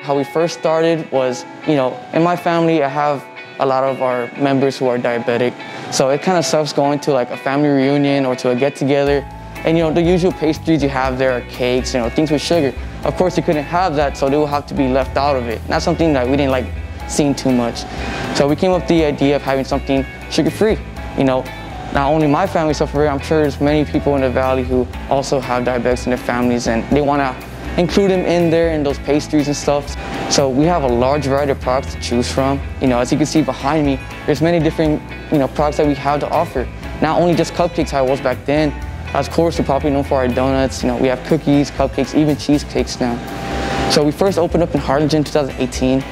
How we first started was, in my family, I have a lot of our members who are diabetic. So it kind of sucks going to like a family reunion or to a get-together. And the usual pastries you have there are cakes, things with sugar. Of course, you couldn't have that, so they will have to be left out of it. And that's something that we didn't like seeing too much. So we came up with the idea of having something sugar-free. Not only my family suffer, I'm sure there's many people in the valley who also have diabetics in their families, and they want to include them in there in those pastries and stuff. So we have a large variety of products to choose from. As you can see behind me, there's many different products that we have to offer. Not only just cupcakes how it was back then. Of course, we're probably known for our donuts. We have cookies, cupcakes, even cheesecakes now. So we first opened up in Harlingen in 2018.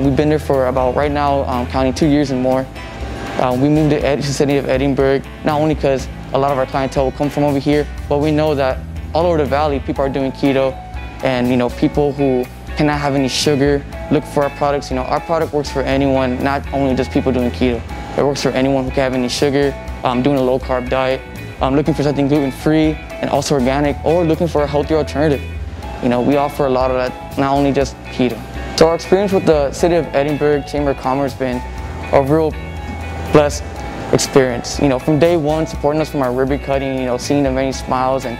We've been there for about, right now, counting 2 years and more. We moved to the city of Edinburg, not only because a lot of our clientele will come from over here, but we know that all over the valley, people are doing keto, and people who cannot have any sugar look for our products. Our product works for anyone, not only just people doing keto. It works for anyone who can have any sugar, doing a low-carb diet, looking for something gluten-free and also organic, or looking for a healthier alternative. We offer a lot of that, not only just keto. So our experience with the City of Edinburg Chamber of Commerce has been a real blessed experience. From day one, supporting us from our ribbon cutting, seeing the many smiles, and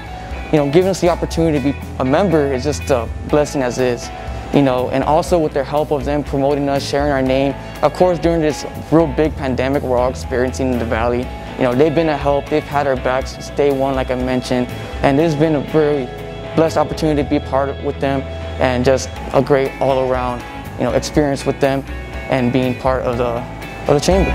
giving us the opportunity to be a member is just a blessing as is. And also with their help of them promoting us, sharing our name. Of course, during this real big pandemic we're all experiencing in the valley, they've been a help. They've had our backs since day one, like I mentioned, and it's been a very blessed opportunity to be a part with them, and just a great all-around, experience with them, and being part of the chamber.